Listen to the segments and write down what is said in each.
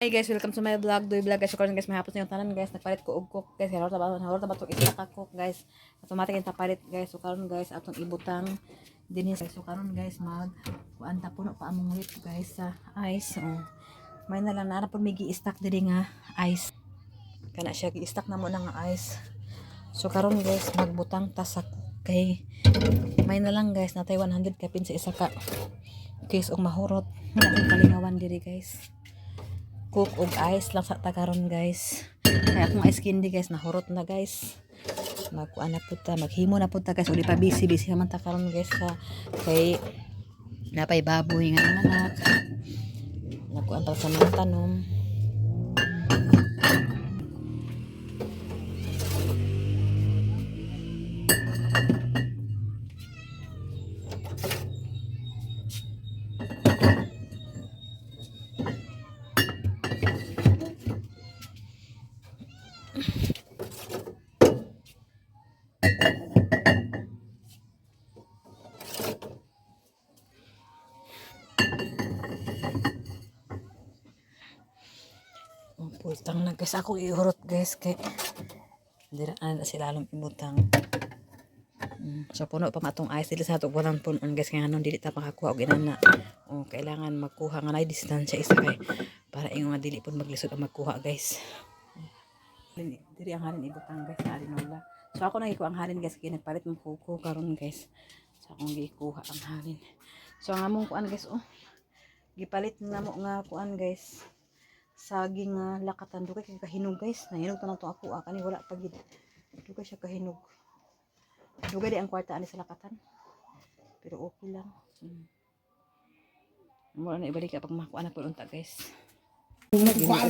Hey guys, welcome to my vlog. Doy vlog guys. So karon guys, mahapon sa yung tanan guys. Nagpalit ko og cook guys. Haro ta ba tong isa ka cook guys. Automatic yung tapalit guys. So karon guys, atong ibutang dinhi. So karon guys, kuan ta puno pa among whip guys sa ice. Oh. May na lang na pud may gi-stack diri nga ice. Kana siya gi-stack na mo na nga ice. So karon guys, magbutang ta sa cook kay may na lang guys, natay 100 kapin sa isa ka case og mahurot. Wala kay kalingawan diri guys. Cook og ice lang sa tagaron guys. Kaya akong ice candy guys nahurot na guys. Magkuan na pud ta, maghimo na pud ta guys. Uli pa busy naman ta karon guys sa kay napay baboy nga anak. Nagkuan pa sa mga tanom. Putang na guys, ako ihurot guys kay dira na sila lalong ibutang. So puno pa matong ice dili sa ato walang punon guys kaya nganon dili ta makakuha og inana. O kailangan magkuha nga nay distansya isa kay para ingon nga dili pud maglisod ang magkuha guys. Diri ang halin ibutang guys sa alinola. So ako nang ikuha ang halin guys kay nagpalit ng kuko karon guys. So akong gikuha ang halin. So ang among kuan guys gipalit na mo nga kuan guys. Saging lakatan dugay kay kahinog guys. Nahinog ta na to ako kani wala pa gid. Dugay siya kahinog. Dugay di ang kwarta ani sa lakatan. Pero okay lang. Mo na ibalik pag makuha na pud unta guys. Nagkaroon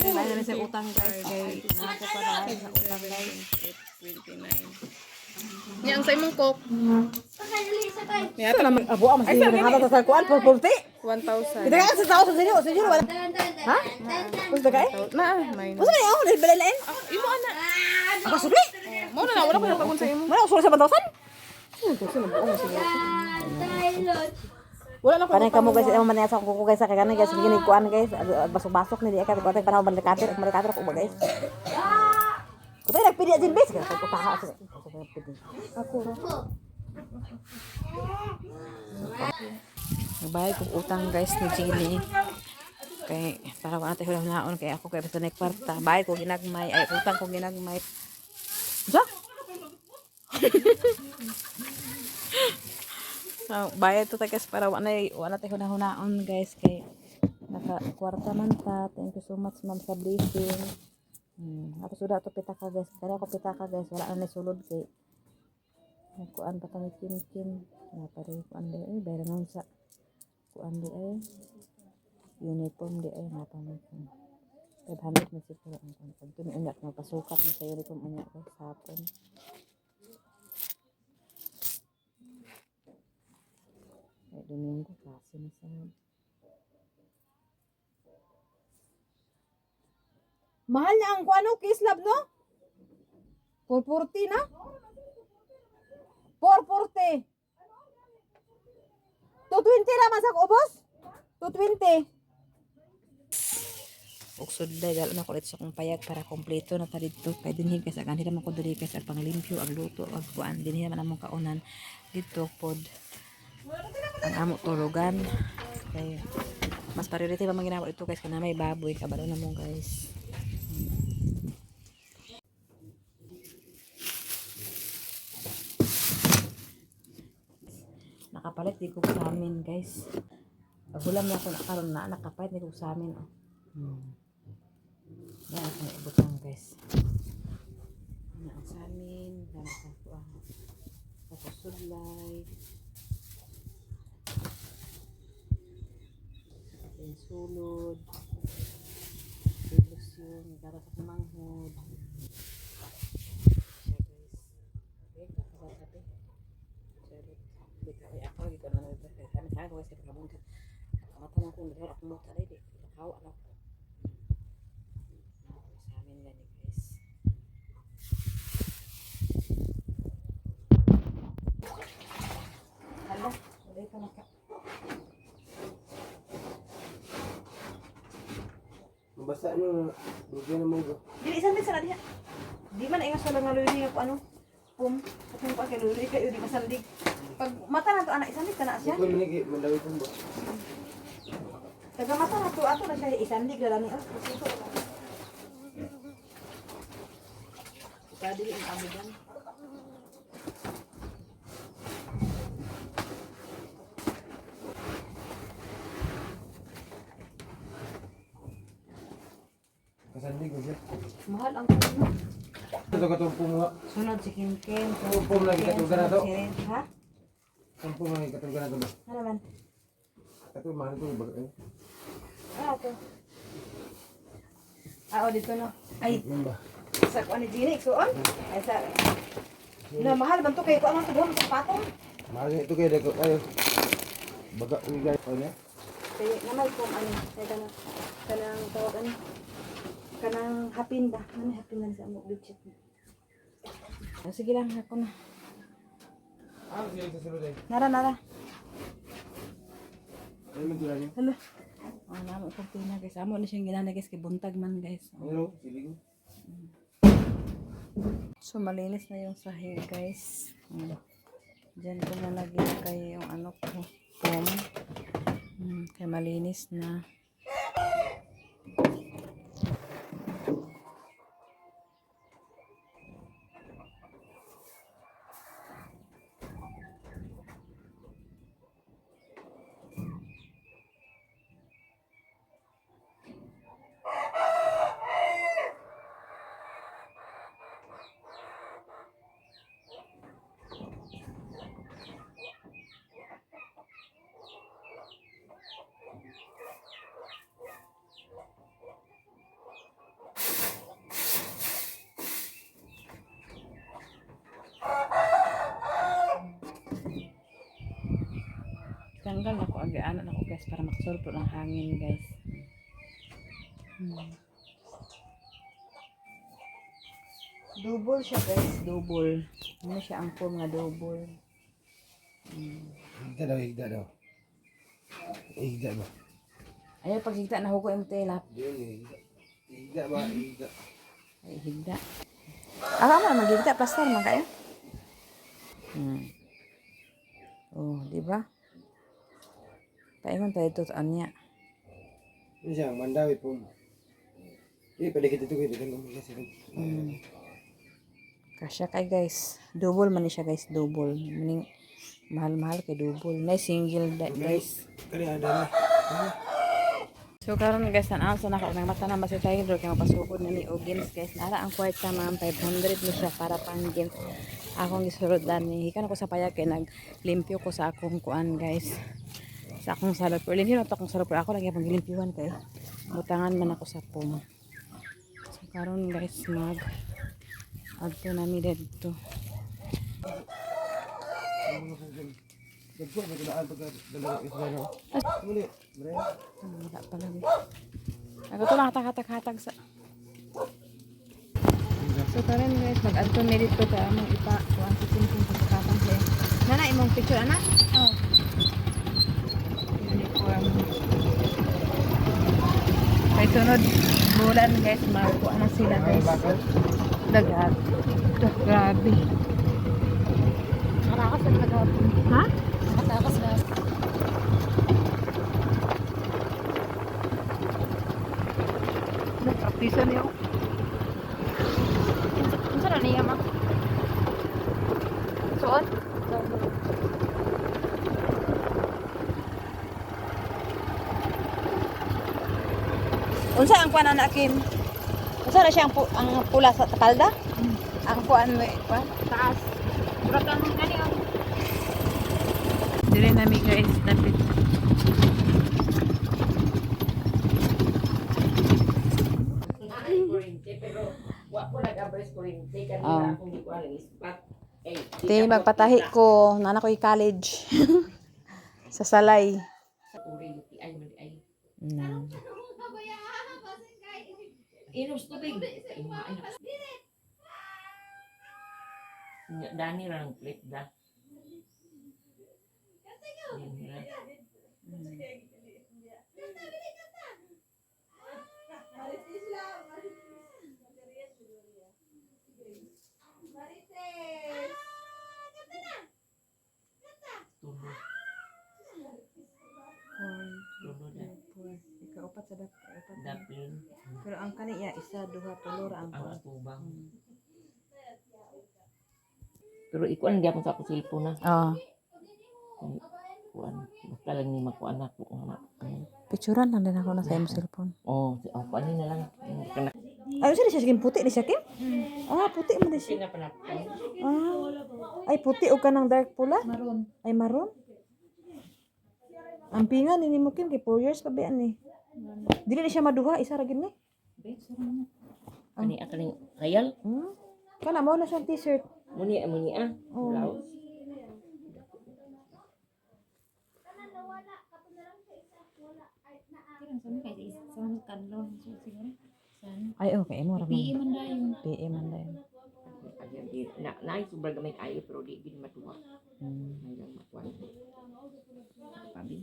sila na sa utang guys kay nako para sa utang guys 29. Yang sa imong cook. Ito na mag-abo ang mas nakata sa kuan 440. 1,000. Kita ka sa 1,000 sa inyo wala. Ha? Gusto kay? Na, may. Gusto niyo ako nilbalain? Imo ana. Ako sukli. Mo na wala ko napagun sa imo. Wala ko sa 1,000. Wala na ko. Kanay kamo guys imo man sa kuko guys kay kanay guys gini kuan guys basok-basok ni di ka ko tay panaw malikatir ko guys. Kutay nagpili din bes ka ko pa sa. Ako. Nagbayad kong utang guys ni Chili. Kay para ko natin hulang kay ako kay basta nagkwarta. Bayad ko ginagmay ay utang ko ginagmay. Sa? Bayad to guys para wala tayo hunaon guys kay naka kwarta man ta. Thank you so much ma'am sa blessing. Ako sudah to pitaka guys. Kaya ako pitaka guys wala na sulod kay kuan pa kami kim na pare kuan di ay bayran sa kuan di ay uniform di ay napamit 500 na siguro ang kuan pag tun unya na pasukat ni sa uniform unya ko sapon ay domingo klase na sa mahal na ang kuan kislab no 440 na 440. 220 naman sa ubos. 220. Og sudlay dala na kulit sa kong payag para kompleto na ta dito kay dinhi kay sa kanila man ko diri kay sa panglimpyo ag luto ag kuan dinhi man among kaunan dito pod ang amo tulugan kay mas priority pa man ginako dito guys kana may baboy kabalo na mo guys. Nakapalit di ko sa amin guys. Pagulam na ako nakaroon na nakapalit di ko sa amin yan ako na ibutang guys yan sa amin tapos sudlay sulod ilusyon nagkara sa kumanghod siya guys okay kakabatabi ay ako lagi ko na kami sa ako kasi pagkamunta kamata na kung dahil ako mo taray di nakawa na sa amin yan guys hala, wala ka naka basa no, bigyan na mo ko. Dili isang sa diha. Di man ingas wala nga luli nga ano. Kung pa kay luli kayo di masandig. Pag mata na to anak isandig kana siya. Ko manigi mandawi ko ba. Taga mata na to ato na siya isandig la ni. Tadi ang amo diyan. Kasandig ko siya. Mahal ang kuno. Ito katong pumo. Sunod si Kim Kim. Pum lagi katong ganado. Ha? Pum lagi katong ganado ba. Ano man? Katong mahal ko ba. Ito. O dito no. Ay, Ano ba? sa kuan ni Gini ikuon. Ay sa na mahal man to kay kuan man to sa patong. Mahal ito kay dako ayo. Baga ni guys ano. Kay namal ko ano, kay kanang tawag ano. Kanang hapin ba? Ano hapin lang sa mo budget. Sige lang ako na. Sige sa sulod ay. Nara. Ano man tulad niyo? Hala. Namo ko pina guys. Amo ni siyang ginana guys kay buntag man guys. Ano? Siling. So malinis na yung sahig guys. Diyan ko na lagay yung ano ko. Kaya malinis na. Tanggal ako agianan ako guys para makasulpo ng hangin guys. Double siya guys, double. Ano siya ang form nga double. Higda daw, higda daw. Higda ba? Ayaw pag higda na huko yung telap. Diyan higda. Higda ba? Higda. Ay higda. Ako mo naman higda, plaster man kayo. Oh, di ba? Paingon tayo ito sa anya. Ano siya? Mandawi po. Padikit ito kayo. Dito kami kasi. Kasya kay guys. Double man ni siya guys, double. Meaning mahal-mahal kay double. Na single guys. Kani ada na. So karon guys, tanaw sa nako nang mata na basi tayo kay mapasukod na ni Ogins guys. Nara ang kwarta man 500 ni siya para pang games. Akong gisurodan ni hikan ako sa payag kay naglimpyo ko sa akong kuan guys. Sa akong salad pero limpyo na to akong salad pero ako lagi pang gilimpyuhan kay butangan man ako sa pum. So karon guys adto nami dito. Dagko ba kailangan pagka dalawa isla. Muli. Bre. Wala pa lagi. Ako to lang hatag-hatag sa. So karon guys, mag-adto mi dito kay among ipa kuan sa simping sa katang siya. Nana imong picture ana? Oh. Uniform. Kay sunod bulan guys, magkuha na sila guys. Dagat. Ito, grabe. Nakatakas na nagahapon. Ha? Nakatakas na. Nagpapisa niyo. Unsa na niya ma? Suot? Unsa ang kuan na Kim? Unsa na siya ang pula sa palda? Ang kuan mo kuan? Taas. Murag kang gani ang Dire nami guys, tapit. Te magpatahi ko, nana ko college. Sa Salay. Inos tubig. Dani lang plate da. upat sa upat. Daplin. Pero ang kaniya isa, duha, tulo ra ang Ang kuan. atubang. Pero ikuan gyapon sa ako cellphone na. Oo. Kuan. Basta lang ni makuan ako. Picturean lang din ako na sa imong cellphone. Oh, kuan ni na lang. Kana Ano siya Kim puti ni siya Kim? Ah, puti mo din siya. na panap. Ah. Ay puti o kanang dark pula? Maroon. Ay maroon. Ang pinga ni mo Kim kay 4 years pa ba ni? Dili ni siya maduha, isa ra gid ni. Ani akaling kayal. Kana mo na siyang t-shirt. Muni ah. Oh. Blouse. Kirang sa mga isa sa mga kanlon. So, siguro. San? Ay okay mo ra PE man. man dayon. PE man dayon. Ayan di na sobra gamay kayo pero di gid matuwa. Ay lang makuan. Pabi.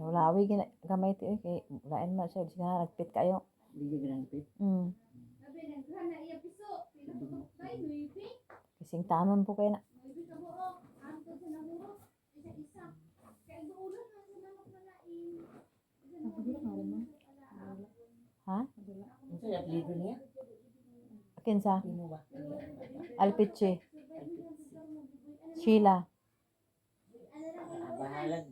Lawi gina gamay ti kay lain man siya siya nagpit kayo. Di grand pit. Kasing tamon po kayo na. Ha? Unsa ya apelyido niya? Kinsa? Imo ba? Alpiche. Sheila. Bahalag.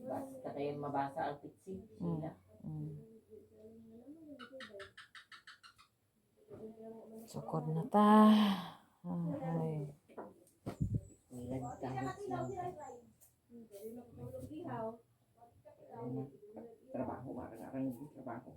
Basta kayo mabasa ang pitsi. Sila. Sukod na ta. Ay. Nilang kahit lang. Trabaho, makarang trabaho.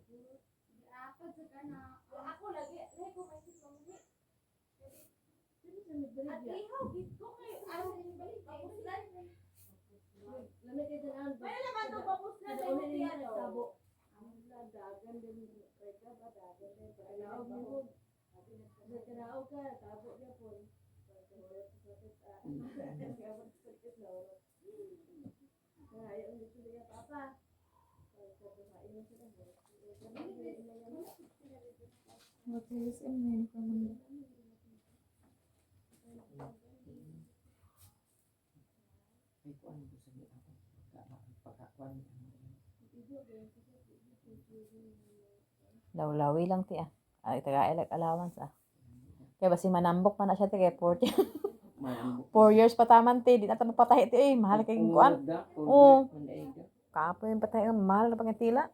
Mag-release mo pa man. Ay, kuan ko sa ako. Pagkakuan. Lawlawi lang ti ah. Ay taga-elect allowance ah. Kaya basi manambok man na siya ti kay 40. Malambok. 4 years pa taman ti, di na ta magpatahi ti mahal kay kuan. Oo. Kapo yung patahi mahal na pangitila.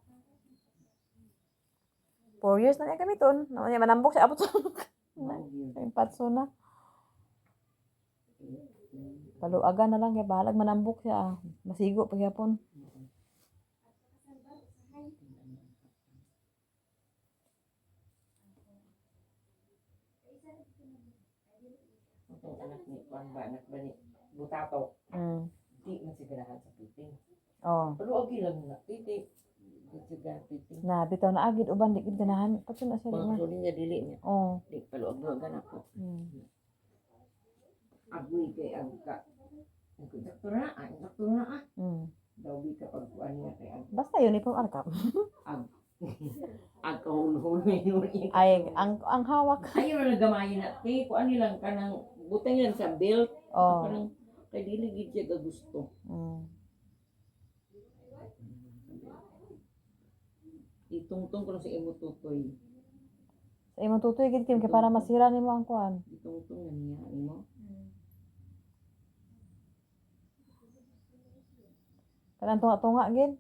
4 years na niya gamiton. Naman manambok siya abot sa yung patso na. Paluagan na lang kaya bahalag manambok siya ah. Masigo pagyapon. Ang anak ni kuan ba anak ba ni Butato. Di man sigurahan sa piting. Oh. Pero agi lang na piting. Di sigurahan piting. Na bitaw na agid uban di gid ganahan. Patso na siya di na. Mga niya dili niya. Oh. Di paluag na ako. Agoy kay agka. Doktora. Daw di ka pagkuan niya kay ang Basta uniform arkap. agkahulhul yun. Ay ang hawak. Ayaw na nagamayin na. Kaya kuan nilang kanang butang yan sa belt. Oh. Kanang kay dili gid siya gusto. Itungtong ko na sa imo tutoy. Sa imong tutoy gid Kim kay para masira nimo ang kuan. Itungtong na niya imo. Kanang tunga-tunga gid.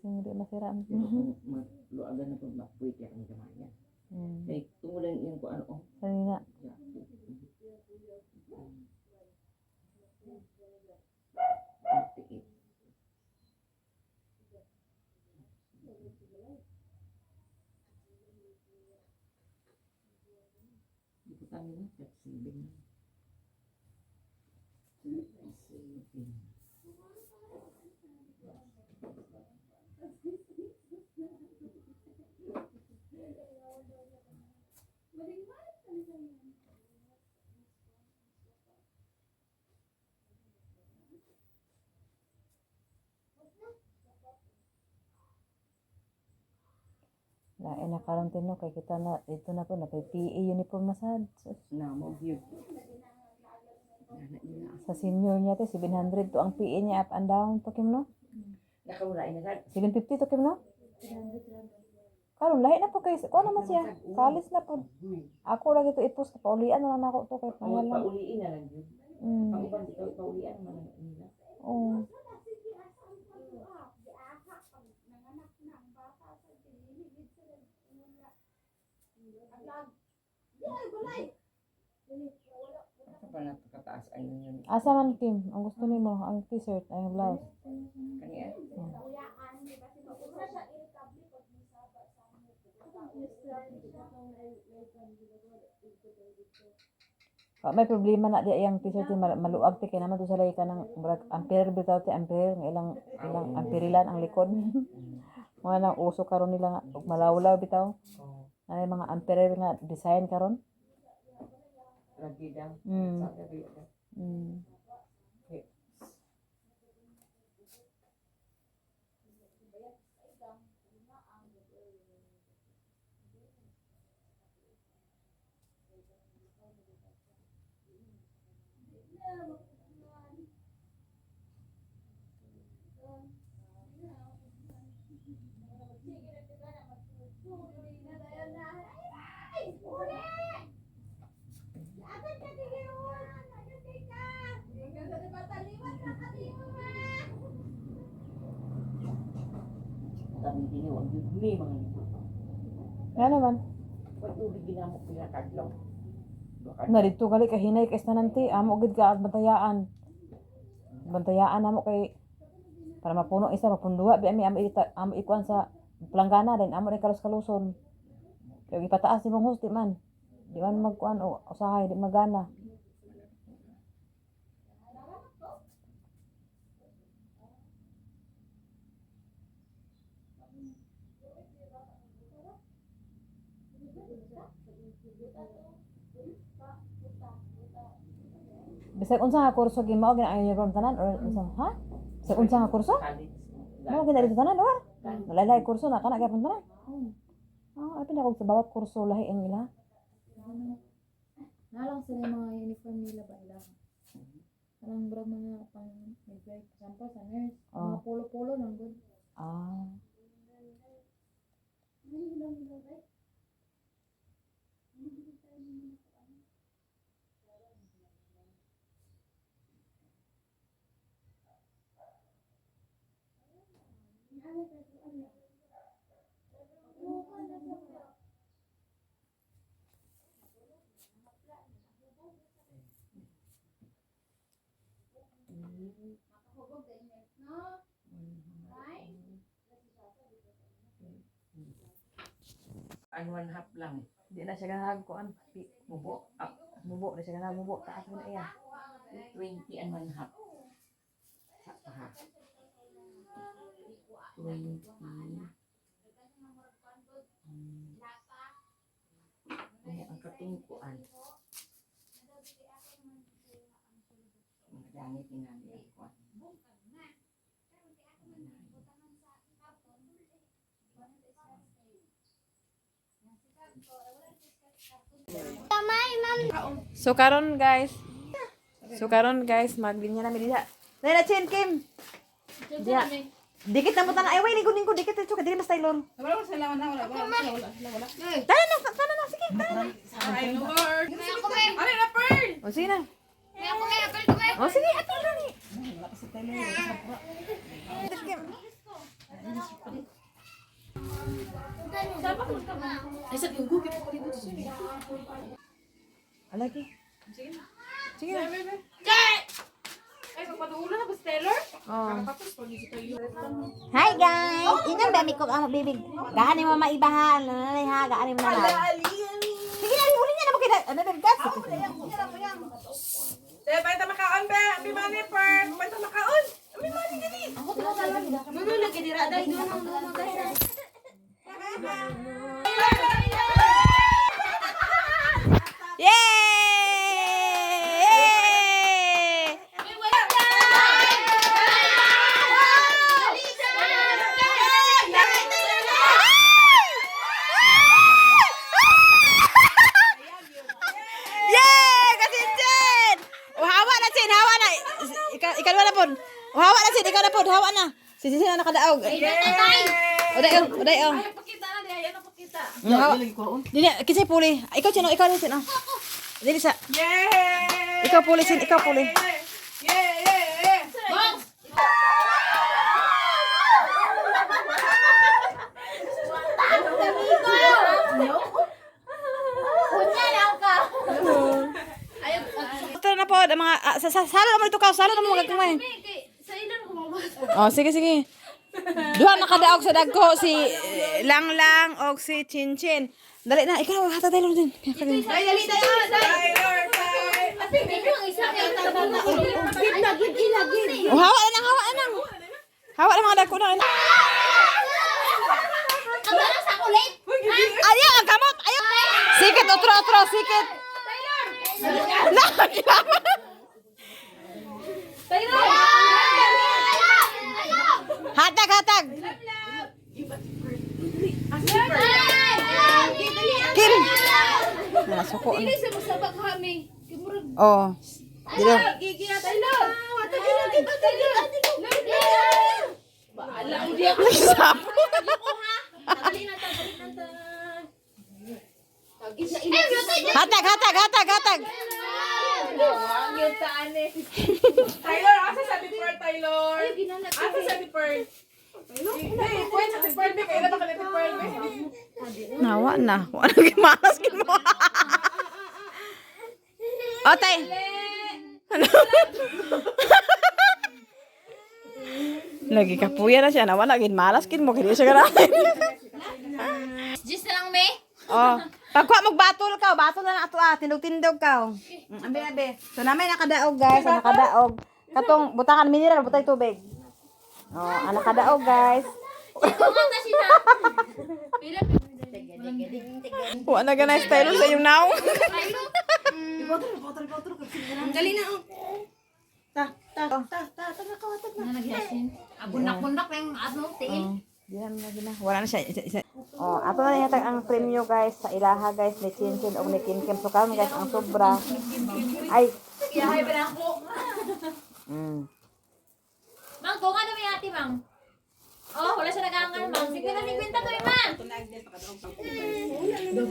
Sing di masira ang. Luagan na pag mapuit ya ang gamayan. Kay tungulan iyang ko ano. Sanina. Iputan nila flexible. Lain na karon tino kay kita na dito na po na PPE uniform na sad. Sus. Na mo view. Nana nila. Sa senior niya te 700 to ang PE niya up and down to kim no? Nakawala na sad. 750 to kim no? Karon lahi na po kay ko naman siya. Kalis na po. Ako ra gito i-post paulian na lang ako to kay Ang pangalan. pauliin na lang yun. Mm. Ang uban dito paulian man nila. Oh. Asa pa napakataas ay yun. Asa man Kim? Ang gusto nimo ang t-shirt ay ang blouse. Kaniya. May problema na di yang t-shirt maluag ti kay naman to sa lay ka ng ampere bitaw ti ampere ng ilang amperilan ang likod. Mga nang uso karon nila nga ug malawlaw bitaw. Oh. Ano mga ampere nga design karon? Lagi daw. Mm. Sa gabi daw. Mm. Kami diniwag yun. May mga nito. Nga naman. Pag ubig ginamok nila kadlaw. Na dito gali kay hinay kay nanti amo gid ka bantayaan. Bantayaan amo kay para mapuno isa mapunduwa bi amo ikuan sa planggana din amo ni kalos-kaluson. Kay ipataas imong host di man. Di man magkuan o usahay di magana. Bisag unsa nga kurso gimao gina ang uniform tanan or unsa ha? Bisag unsa nga kurso? College. Mo gina dito tanan or? Lain-lain kurso na kana gyapon tanan. Ah, apin ako sa bawat kurso lahi ang ila. Nalang sila yung mga uniform nila ba ila? Parang brad mga pang midwife. Example sa nurse. Mga polo-polo lang good. Ah. Ano one half lang. Di na siya ganag kuan. Mubo. Mubo na siya ganag mubo taas mo na iya. 20 and one half. Sa paha. 20. Ano ang katingkuan? Madami tinali ang kuan. So karon guys, maglinya na mi diha. Nay na chin Kim. Diha. Dikit na mo tanay way ligon ko dikit ito kadiri mas Taylor. Wala ko sila na wala. Tara na sige. Ay Lord. Ari na pearl. O sige na. O sige ato na ni. Alagi. Sige na. Ay magpatuulan na ba si Taylor? Oh. Tapos pag isip tayo. Hi guys! Inyong dami ko ang bibig. Gahanin mo maibahan. Nanay ha, gahanin mo na lang. Sige na, huli niya na mo kita. Ano na gas? Dahil pa ito makaon ba? Abi mani per. Pa ito makaon. Abi mani gani. Nuno lagi dira dai nuno dai. Yay! Jinsin, ikaw na po, hawa na. Si Jinsin na nakadaog. Oday. Pakita na diya, yan ang pakita. Dili, kisay puli. Ikaw sino, ikaw din sino. Dili sa. Yay! Ikaw puli sin, ikaw puli. Yay! Boss! Ito na po, ang mga salo na mo ito ka, salo na mo gagawin. Sa ilan ko mamas. Oh, sige. Duha nakadaog sa dagko si Langlang og si Chinchin. Dali na, ikaw hata tayo din. Dali. Oh, hawa na nang. Hawa na mga dagko na. Ayaw, ang kamot. Ayaw. Sikit, otro, sikit. Hatag. Kim. Nasuko na. Dili sa musabag kami. Kimurag. Oh. Dilo. Gigi na tayo. Baala mo diya. Sapo. Hatag. Taylor, asa sa Tipper, Taylor? Asa sa Tipper? Hey, point sa Tipper, kailan ba ka na Tipper? Nawa na. Wala gimalas kin mo. Otay. Lagi kapuya na siya. Nawala gin malas kin mo kini siya ganahin. Just na lang, me? Oh. Pagkuha magbatol ka, batol na ato tindog-tindog ka. Ambe. So namay nakadaog guys, nakadaog. Katong butakan mineral, butay tubig. Oh, nakadaog guys. Wa na ganay style sa yung naong. Dali na, Abunak-bunak yung ano, tiil. Diyan na. Wala na siya. Isa. Oh, ato na yata ang premyo guys sa ilaha guys ni Chinchin o ni Kinkim. So karon guys ang sobra. Ay. Yahay pa na ako. Mang, kung ano may ate, Mang? Oh, wala siya nagangan, Mang. Sige na, 50 to, Mang.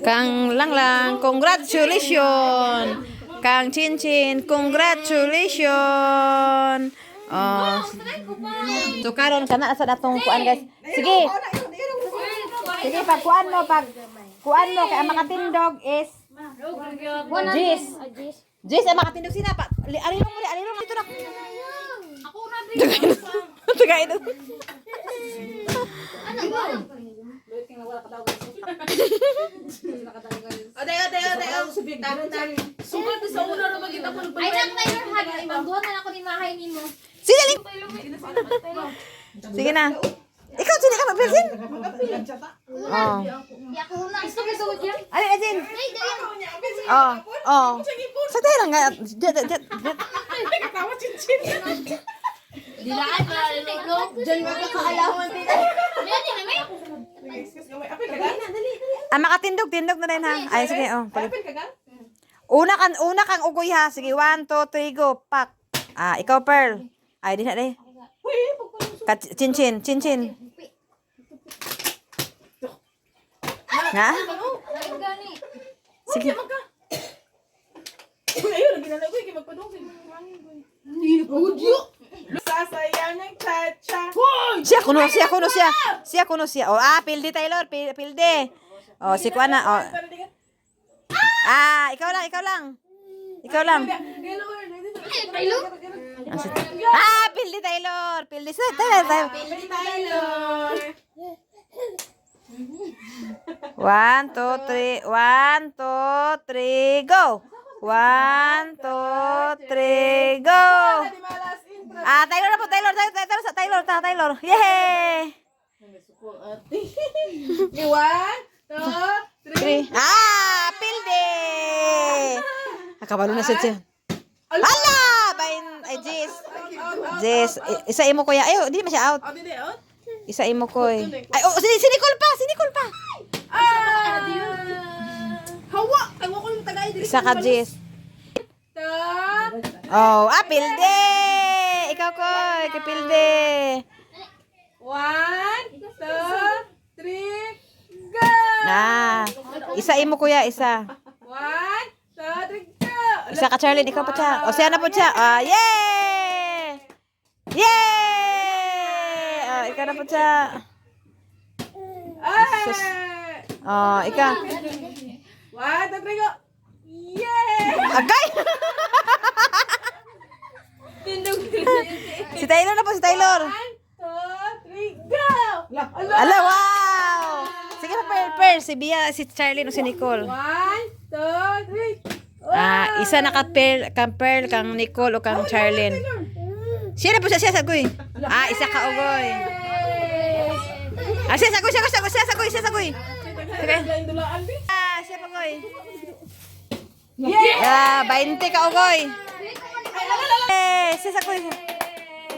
Kang Langlang, congratulations. Kang Chinchin, congratulations. Oh. So karon kana sa datong kuan guys. Sige. Sige pagkuan mo kuan mo kay ang makatindog is Jis ang makatindog sina pa. Alilong dito na. Ako na din. Tagay ito. Ano ba? Ode. Sugat sa una ra magita ko Ay, nang Taylor, hagi. Magduhan na ako ni mahay ni mo. Sige na. Ikaw sini ka mapilsin. Oh. Yak mo na. Gusto ko dyan. Ano Jin? Ay, dyan. Oh. Sa tayo lang nga. Dilaan na, lulog. Diyan magkakaalaman din. Meron na, may. Ah, makatindog na rin ha. Ay, sige, oh. Apil ka ga? Una kang ugoy ha. Sige, 1, 2, 3, go. Pak. Ah, ikaw, Pearl. Ay, di na, di. Chinchin. Na? Ay, gani. Sige. Ayun, lagi na lang ko magpadong. Hindi ko sasaya ng cha-cha. Siya kuno. Oh, pildi Taylor, pildi. Oh, si Kuana. Oh. Ah, ikaw lang. Ah, pildi Taylor. Pildi sa Taylor. 1, 2, 3, go. 1, 2, 3, go. Ah, Taylor na po, Taylor. Yay! 1, 2, 3. 3. Ah, pildi. Nakabalo na siya. Hala! Ay, Jess. Isa imo kuya. Ayo, di man siya out. Isa imo koy. Ay, oh, si Nicole pa. Hawa! Tawa ko yung tagay. Isa ka, Jess. Oh, pildi. ikaw koy, kipilde. 1, 2, 3, go! Isa imo kuya, isa. 1, 2, 3, go! Isa ka Charlene, ikaw pa siya. O siya na po siya. Yay! Yay! Ikaw na po siya. Sus. Ikaw. 1, 2, 3, go! Yay! Agay! Si Taylor na po, si Taylor. 1, 2, 3, go! Ala, wow! Sige pa, per. Si Bia, si Charlene o si Nicole. 1, 2, 3. Isa na ka-pearl kang Nicole o kang Charlene. Siya na po siya sagoy. Isa ka ugoy. Siya sagoy. Sige. Siya pa goy. Yeah, 20 ka ugoy. Siya sagoy.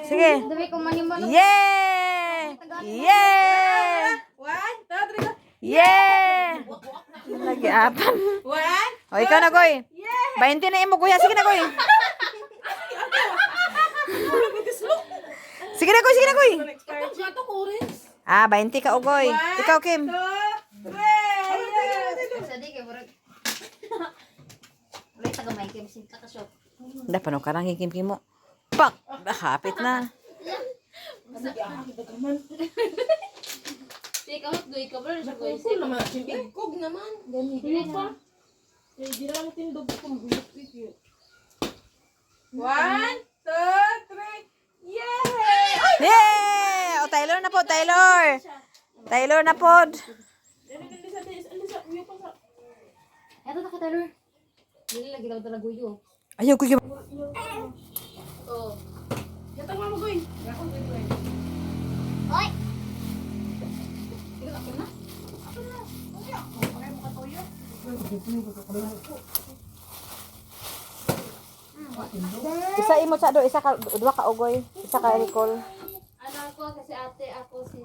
Sige. Dami ko manimo. Yeah! Yeah! 1, 2, 3, go! Yeah! Lagi apan. 1, O, ikaw na, Goy. 20 na imo, kuya. Sige na, Goy. Sige na, Goy. 20 ka, Goy. Ikaw, Kim. 2, 3. Sadi kay burag. Wala taga may kim sinta ka shop. Dapat no, karang Kim mo. Pak! Nakapit na. Take out do ikaw bro sa ko. Kog naman. Dili pa. Di lang tindog ko bulit video. 1, 2, 3. Yay! Yay! O, Taylor na po, Taylor. Taylor na po. Eto na ko Taylor. Dili lagi daw talaga guyo. Ayaw, Kuya. Oh. Yatang mama ko eh. Oy. Isa imo sa do, isa ka, dua ka ugoy. Isa ka Nicole. Ano ko kasi ate ako si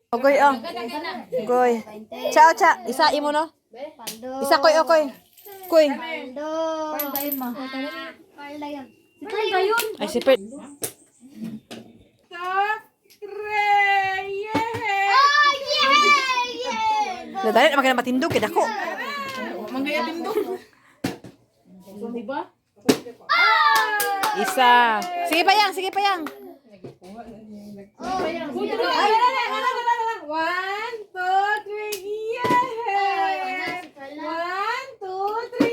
Ugoy, Ugoy. Ciao, cha. Isa imo no? Pando. Isa koy, okoy. Koy. Pando. Pardayon mo. Pardayon. Ay, si Per. 2, 3. Yay! Oh, yay! Dali na magana matindog kay dako. Manggaya tindog. Di ba? Isa. Sige pa yang, sige pa yang. 1, 2, 3. Yay! 1, 2, 3.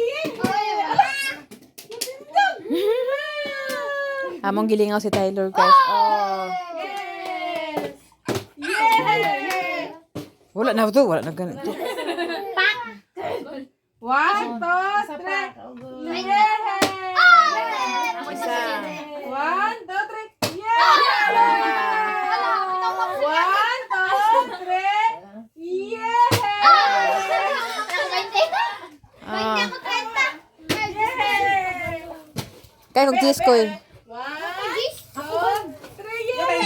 Among gilingaw si Tyler, guys. Oh. Yes! Yay! Wala na to, wala na ganito. 1, 2, 3. Yay! Isa. 1, 2, 3. Yay! 1, 2, 3. Yay! Ah. Yay! Kaya kung jis koy. 1, 2, 3. Yay!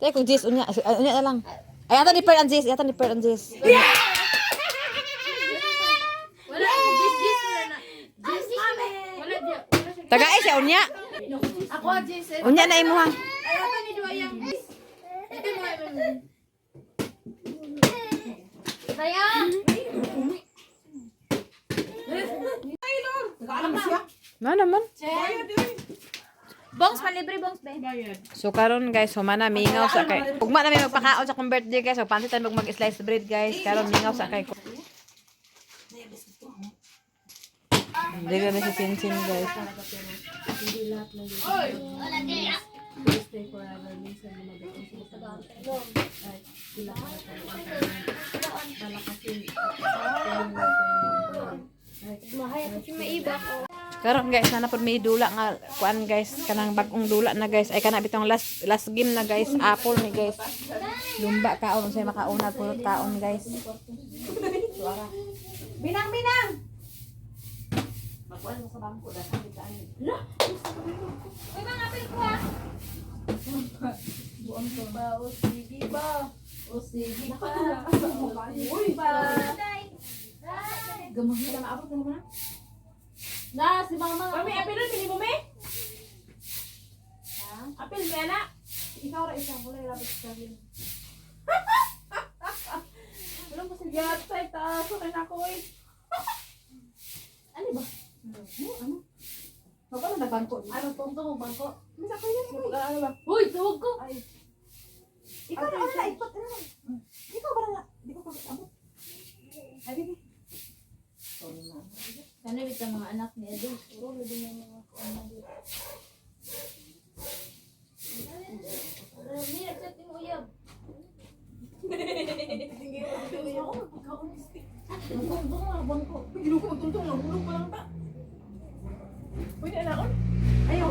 Kaya kung jis unya, unya na lang. Ay ata ni Per and jis, ata ni Per and jis. Wala jis na. Wala dia. Taga ay siya unya. Ako jis. Unya na imo ha. Ay ato ni duwa yang. Ito mo. Saya. Na naman. Bongs palibre bongs be. So karon guys, humana mingaw sa kay. Ugma na may magpakaon sa kong birthday guys. So pansitan mag-slice bread guys. Karon mingaw sa kay ko. Hindi kami sa sinsin guys. Karon guys, na pod may dula nga kuan guys, kanang bag-ong dula na guys. Ay kana bitong last game na guys, apple ni guys. Lumba kaon unsay makauna puro kaon guys. Binang, binang! Makuan mo sa bangko da sa bitaan. Uy mga apil ko ha. Buong ko ba? O sige ba? O sige pa. Uy ba? Gamahin na maabot na naman. Na si mama. Mami, apilon, pili mo, me? Apil, may anak. Ikaw ra isa, wala ilapit sa akin. Walang kasi yatay, taas ko na ako eh. Ano ba? Ano? Baka na nagbangko. Ano tungtong mo bangko? Misa ko yan. Ano ba? Uy, tawag ko! Ay, Ikaw na na ikot. Ikaw ba na? Di ko abot. Ay, bibi. sana bit ang mga anak ni Edo. Puro din yung mga anak dito. Ni, nagchat yung uyab. Tungtong lang, bangko. Tulong lang. Bulong pa lang ta. Pwede na on? Ayaw.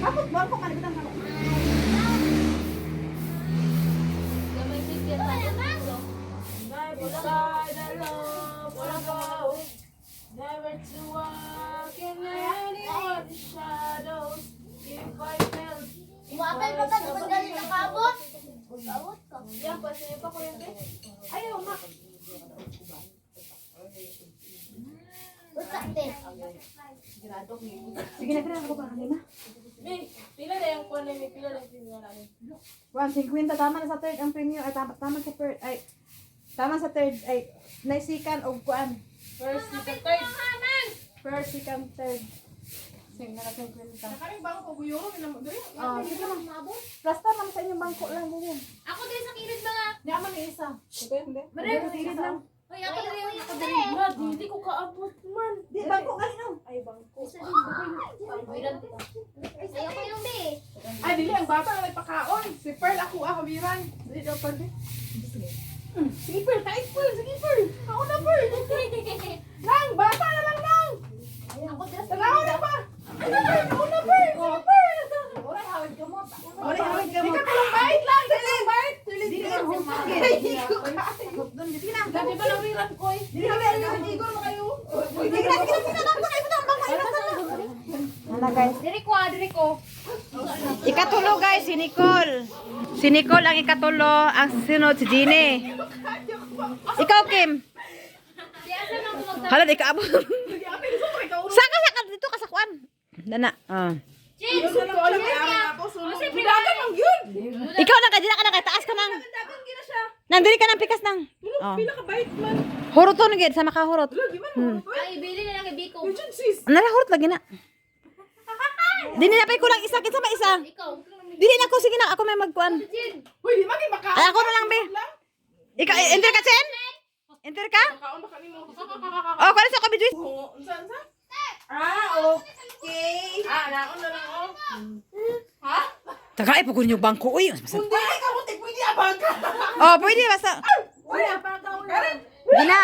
Kapot bangko ka. Nagkatang ka. Gamay sikya sa puso. Beside the love of God, never to walk in anyone's shadows. If I felt, Umapel pa ka, dumadali na kabot. Kabot ka. yan pa, sa'yo pa ko yan, te. Ayaw, ma. Basta, te. Sige na, tira ako pa. Lima. May, pila na yung kuwan na may pila na yung pila namin. 150. Tama na sa third ang premium. Ay, tama sa third. Ay, tama sa third. Ay, naisikan o kuan. First, second, third. First, second, third. Sige na, 50. Nakaring bangko ko guyoro, minamo doon. Sige na. Plaster naman sa inyong bangko lang. Ganyan. Ako din sa kilid mga. Yaman ni isa. Hindi. Meron sa ilid lang. Hoy, ako din yung ako din. Brad, hindi ko kaabot man. Di, bangko ka rin. Ay, bangko. Isa din, pangwiran kita. Ay, ako yung di. Ay, dili, ang bata na nagpakaon. Si Pearl, ako, kabiran. Dili daw pa din. Sige, Pearl, kahit Pearl, sige, Pearl. Ako na, Pearl. Nang, bata na lang, Nang. Ako din. Talaw na pa. Ako na, Pearl. Sige, Pearl. Oray, hawid ka mo. Oray, hawid ka mo. Di ka tulong bait lang. Tulong bait. Sige na. Sige na. Dati ba nawiran ko eh? Sige na. Sige na. Sige na. Bangko na. Ito ang bangko. Ano guys? Diri ko, diri ko. Ikatulo guys, si Nicole. Si Nicole ang ikatulo, ang sunod si Jeannie. Ikaw, Kim. Si Asa nang tumagta. Hala, di ka abot. Saka dito ka sa kuan. Dana. Jin, Bidagan lang yun. Ikaw na ka, di na ka nakataas ka nang. Nandiri ka ng pikas nang. Oh. Pila ka bait man. Hurot to nagid, sama ka hurot. Lagi man. ay, bili na lang kay Biko. Yun, sis. Nara hurot lagi na. Dini na pay kulang isa, kinsa may isa. Ikaw. Dili na ako, sige na, ako may magkuan. Jin. Uy, di maki makaon. Ay, ako na lang, be. Ikaw, enter ka, Chen? Enter ka? Makaon ba kanino? Oh, kuan sa ko bidyo. Saan sa? Okay. Naon na lang oh. Taga ay pagod yung bangko uy. Hindi ka mo pwede abang ka. Oh, pwede basta. Uy, abang ka ulit. Gina.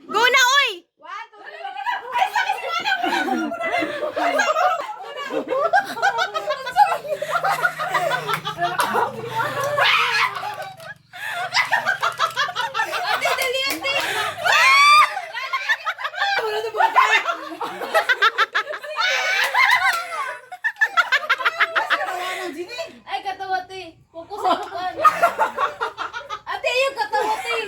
Go na oy. Ay, sakit ko na. Ay, katawati. Fokus sa kuan. Ate, yung katawati.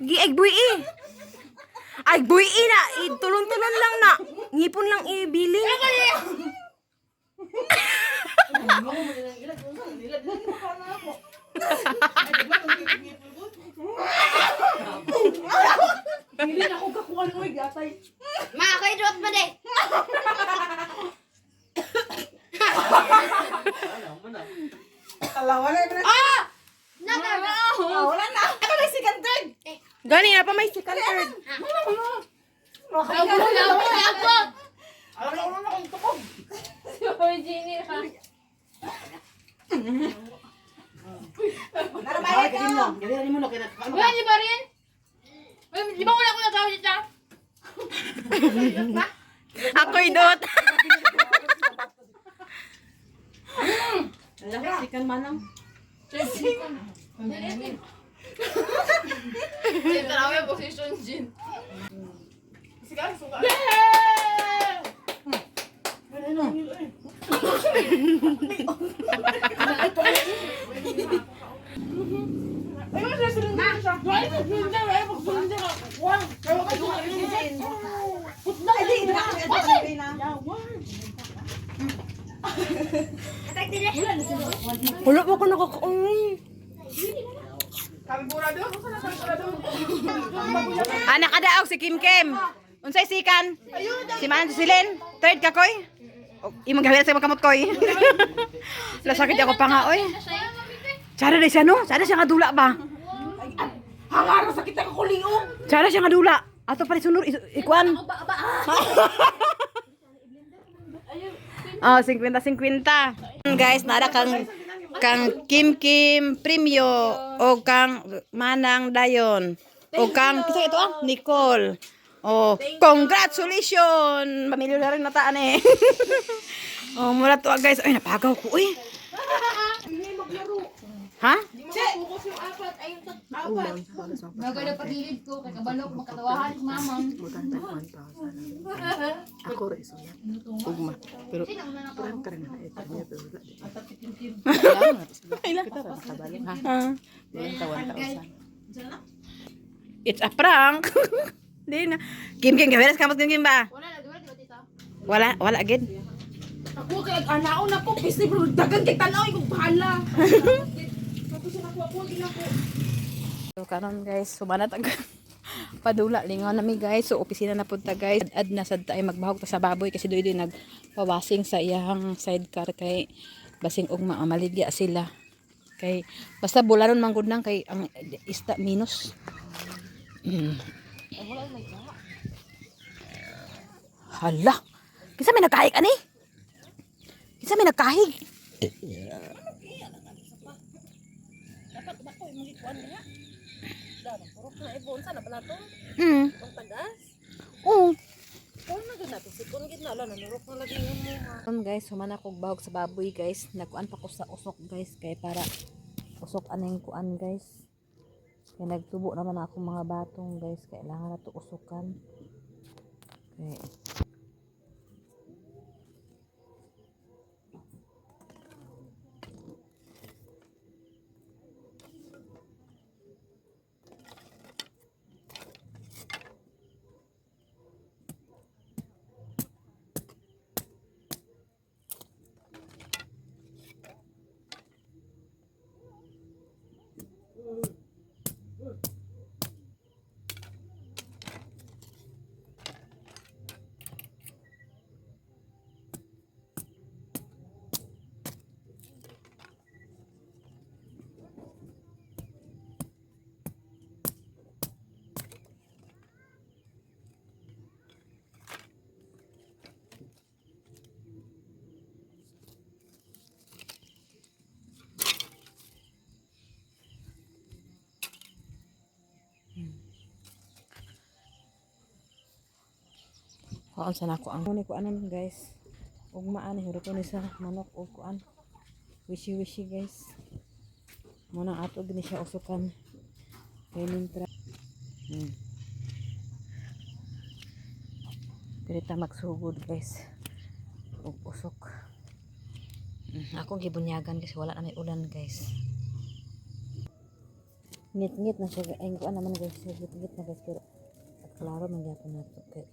Gi egg buhi. Ay buhi na, tulon-tulon lang na. Ngipon lang ibili. Hindi na ako kakuha ng oy gatay. Ma, ako i-drop mo din. Wala na. Ano may second third? Gani na pa may second third. Wala na akong tukog. Wala, di ba rin? Di ba wala ko na tawag dito? Ako'y dot. Sige, suka. Ay, wala sila na siya. Ay, magsulinda, ay, magsulinda ka. Wang, kaya ka suka. Putla, hindi na. Wala pa ko nakakaon. Kami burado, kung saan kami burado? Anak kadaog si Kim Kim. Unsay sikan? Si Man Silin. Third ka koy. Imong gawin sa makamot koy. Lasakit ako pa nga oy. Cara de siya no? Cara siya nga dula ba? Hangara sa kita ka kuliong. Cara siya nga dula. Ato pa ni sunod ikuan. Oh, 50-50. Guys, nara kang Kim Kim Premio o kang Manang Dayon o kang kisa ito Nicole. Oh, congratulations. Pamilya na rin nataan eh. Oh, mula to guys. Ay, napagaw ko eh. Ha? Maganda patilid ko, kay kabalok, makatawahan si mamang. It's a prank. Di na. Kim Kim, kabelas kamot Kim Kim ba? Wala na, di ba tita? Wala agad. Ako kay anaon ako, pisi bro, dagan kay tanaw kung bahala. Tapos na ako ginako. So karon guys, sumanat ang padula lingaw nami guys. So opisina na punta guys. Ad na sad tay magbahog ta sa baboy kasi doy nagpawasing sa iyang sidecar kay basing ugma maligya sila. Kay basta bulanon man gud nang kay ang ista minus. Hala. Kinsa may nagkahig ani? Kinsa may nagkahig? Hmm. Oo. Guys, humana kog bahog sa baboy guys. Nagkuan pa ko sa usok guys kay para usok aning kuan guys. Kaya nagtubo naman ako mga batong guys. Kailangan na to usukan. Okay. Kuan sana ko ang kuanan guys. Ugmaan ni ni sa manok o kuan. Wishi guys. Muna ato gini siya usukan. Kay mintra. Direta magsugod guys. Ug usok. Akong gibunyagan kasi wala na may ulan guys. ngit-ngit na siya. Ay, kuan naman guys. Ngit-ngit na guys. Pero, klaro man gyapon nato. Okay.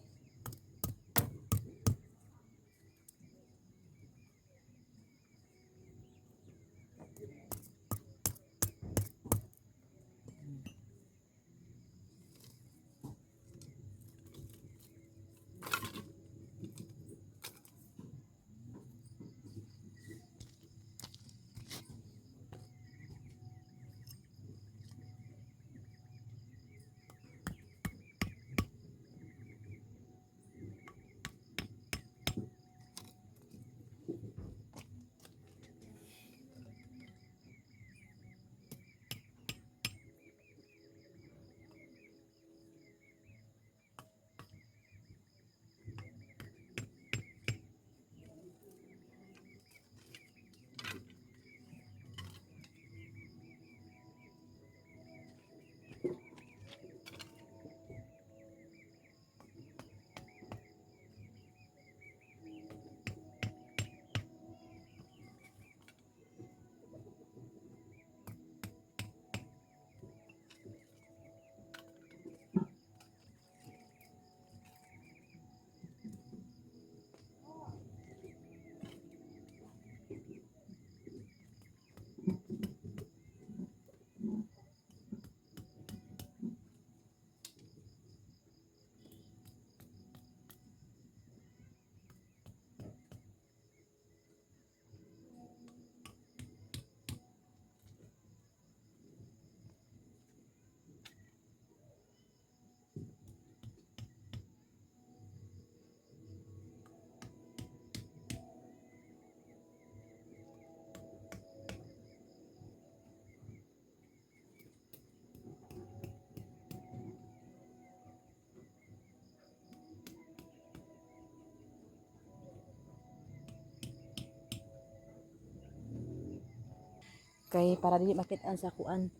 Kay para dili makit-an sa kuan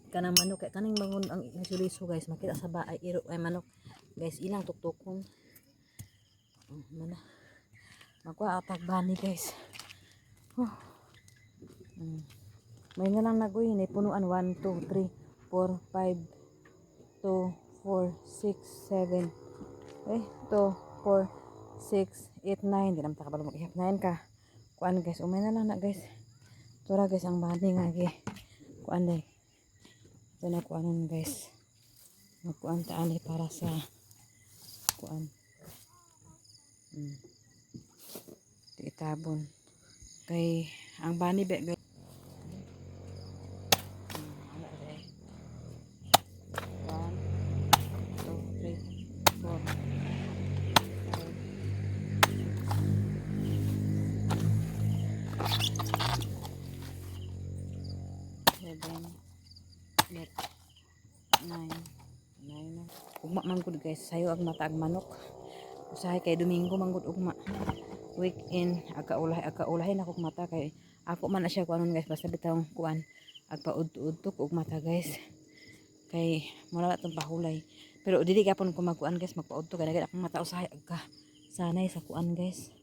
kanang manok kay kaning mangon ang isuliso guys makita sa baay iro ay manok guys ilang tuktukon mana magwa atag bani guys may nga lang nagoy ni punuan 1 2 3 4 5 2 4 6 7 2 4 6 8 9 di naman takabalo mag-ihap 9 ka kuan guys umay na lang na guys tura guys ang bani nga gi kuan day ito na kuanon guys magkuan taani para sa kuan itabon kay ang bani be guys 9 ugma manggod guys sayo ang mata ag manok usahay kay Domingo manggod ugma weekend aga-ulahay na kog mata kay ako man na siya kuanon guys basta bitaw kuan agpaudto ug mata guys kay mura atong pahulay pero dili gapon ko magkuan guys magpaudto kay nagay akong mata usahay agka sanay sa kuan guys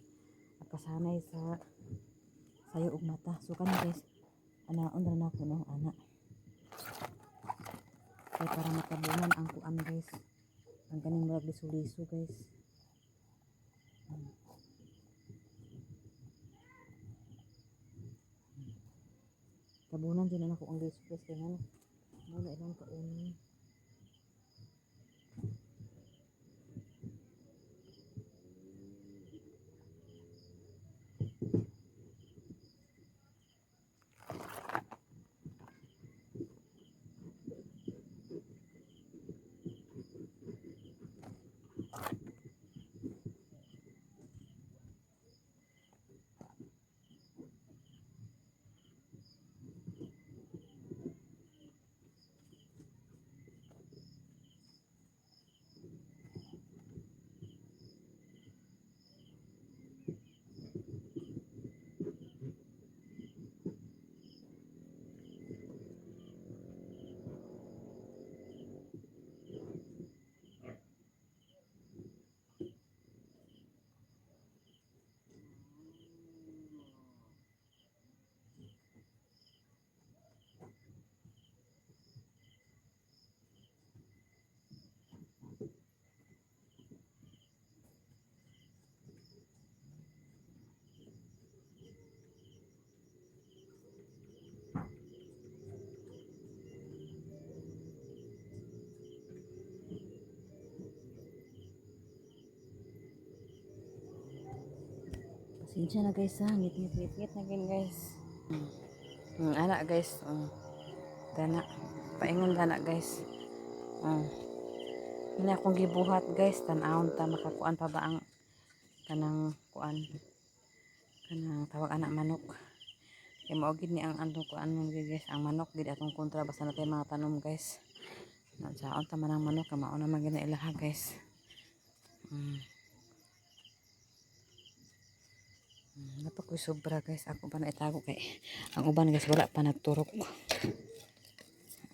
agka sanay sa sayo ug mata so kani guys anaon ra na ko no ana kay para matabunan ang kuan guys ang kaning murag liso-liso guys tabunan din ako ang liso guys kaya ano muna ilang kaunin Sinsya na guys ha. Ngit na gin guys. Anak guys. Dana. Paingon dana guys. Ini akong gibuhat guys. Tanawon ta makakuan pa ba ang kanang kuan. Kanang tawag anak manok. Kaya maugid ni ang andong kuan mo guys. Ang manok gid atong kontra basta natin mga tanom guys. Saon ta man ang manok ka mauna man gina ilaha guys. Napakoy sobra guys. Ako pa na itago kay ang uban guys wala pa nagturok.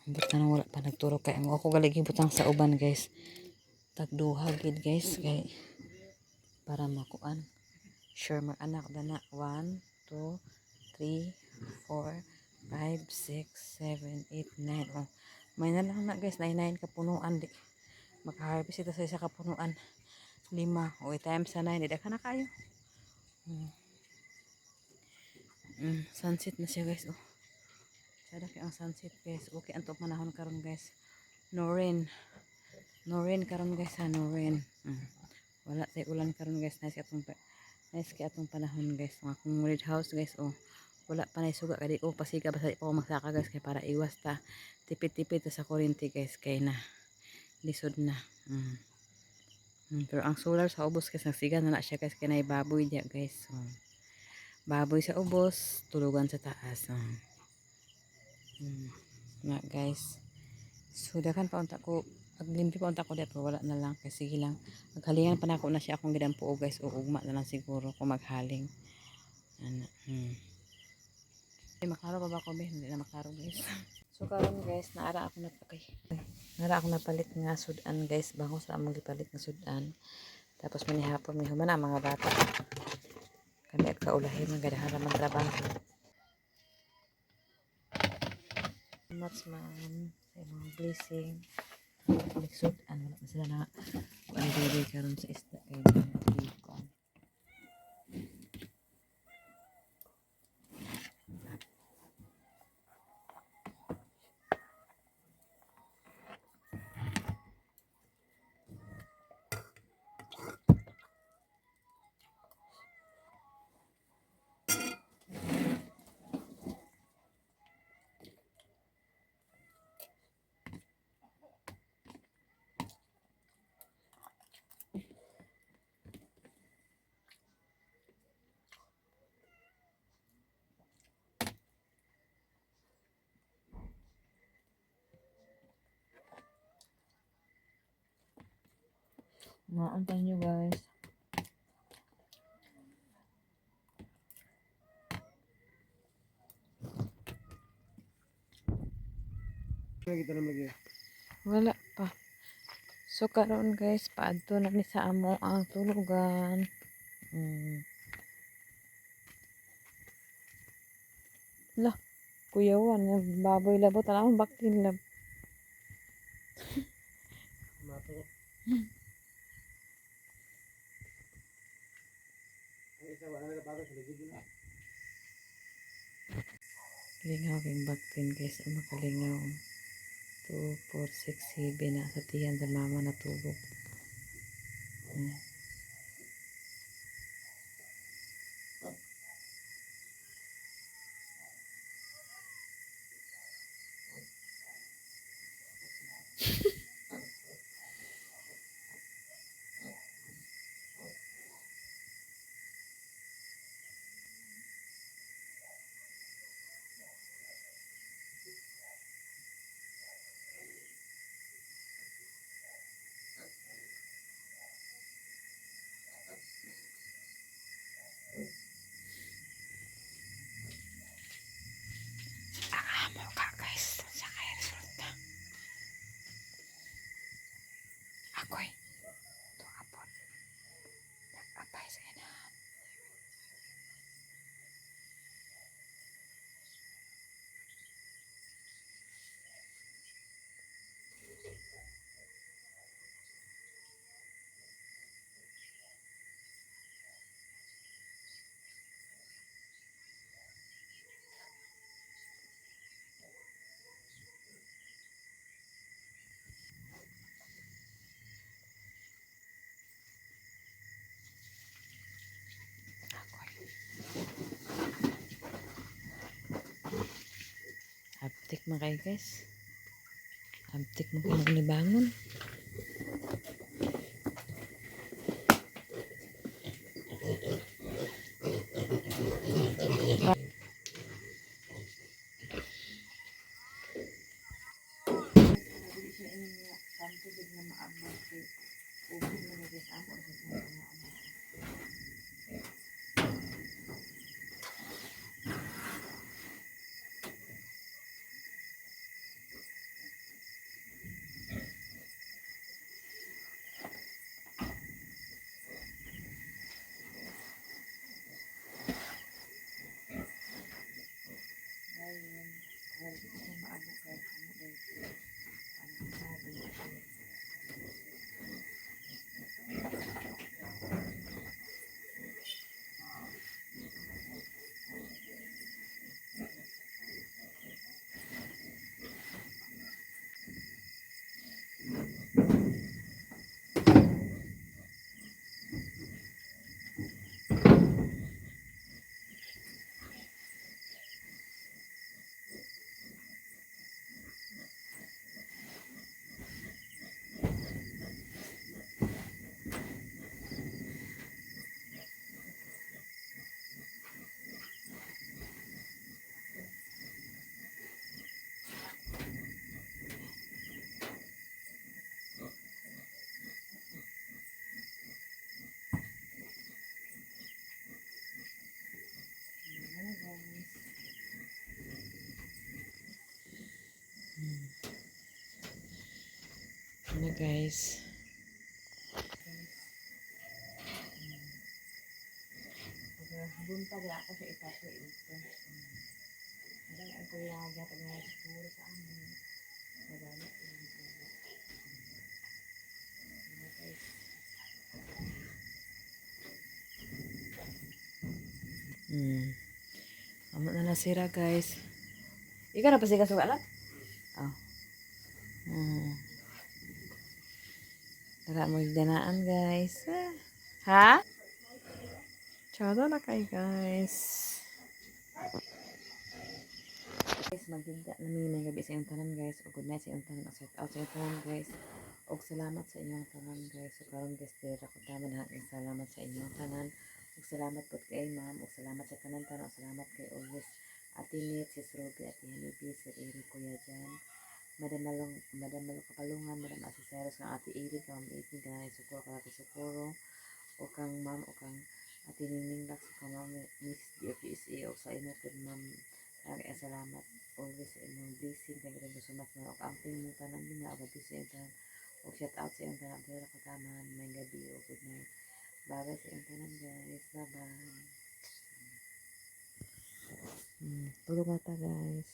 Buta na wala pa nagturok kay ang ako galigi butang sa uban guys. Tagduha gid guys kay para makuan. Sure mag anak dana 1 2 3 4 5 6 7 8 9. Oh, may na lang na guys 9 ka punuan di. Makaharvest ito sa isa ka punuan. 5 o times sa 9 di ka na kayo. Sunset na siya guys. Oh. Sada kay ang sunset guys. Okay anto manahon karon guys. No rain. No rain karon guys ha. No rain. Wala tay ulan karon guys. Nice kay atong panahon guys. Mga kung red house guys. Oh. Wala pa na suga kadi ko pasiga basta di pa ko magsaka guys kay para iwas ta tipid-tipid ta sa kuryente guys kay na lisod na. Pero ang solar sa ubos guys nagsiga na siya guys kay nay baboy diya guys. Baboy sa ubos, tulugan sa taas. Na guys. So dakan pa unta ko, paglimpi pa unta ko dito wala na lang kasi sige lang. Maghalingan pa na ako na siya akong gidampo guys o ugma na lang siguro kung maghaling. Maklaro pa ba ko ba? Hindi na maklaro guys. So karon guys, naara ako napalit nga sudan guys, bango sa among gipalit nga sudan. Tapos manihapon mi human ang mga bata. Kami at kaulahin ng gadahan naman trabaho. Much man sa mga blessing. Magsud wala na sila na kuan dili karon sa isda kay kuan. Naantay nyo guys. Kita na lagi. Wala pa. So karon guys, paadto na ni sa amo ang tulugan. Lah, kuyawan ng baboy labo tanang baktin lab. Mato. Ang isa wala na bago sa ligid na. Lingaw kayong baktin guys. Ang makalingaw. 2, 4, 6, 7 na sa tiyan sa mama natulog. Amo ka guys. Sa kaya resulta. Ako'y tuapon. Nag-apay sa inahan. Makay guys. Abtik mo kung nibangon. Ano guys. Buntag ako sa itapo ito. Hanggang ang kulaga pag nga siguro sa amin. Magana ko yung bulo. Amo na nasira guys. Ikaw na pa siya kasugalan? Oh. Tara mo yung danaan guys. Ha? Tsada na kay guys. Guys, maghinda na may gabi sa iyong tanan guys. O good night sa iyong tanan. O set out sa iyong tanan guys. O salamat sa inyong tanan guys. O karon guys, dira ko taman hanggang salamat sa inyong tanan. O salamat po kay ma'am. O salamat sa tanan tanan. O salamat kay always Ate Nit, Sis Ruby, Ate Hanibi, Sir Eric, Kuya Jan. Madam Malong Kapalungan, Madam Asiseros, kang Ate Eric, kang Ate guys. Sukuro kang Ate Sukuro. O kang ma'am, o kang Ate Nining Lax, o kang ma'am Miss DFGSA. O sa inyo po ma'am. Kaya salamat always sa inyong blessing. Thank you so much na. O kamping mo tanan din nga. O gabi sa iyong tanan. O shout out sa iyong tanan. Pero kataman. May gabi. O good night. Bye bye sa iyong tanan guys. Bye bye. Tulog mata guys.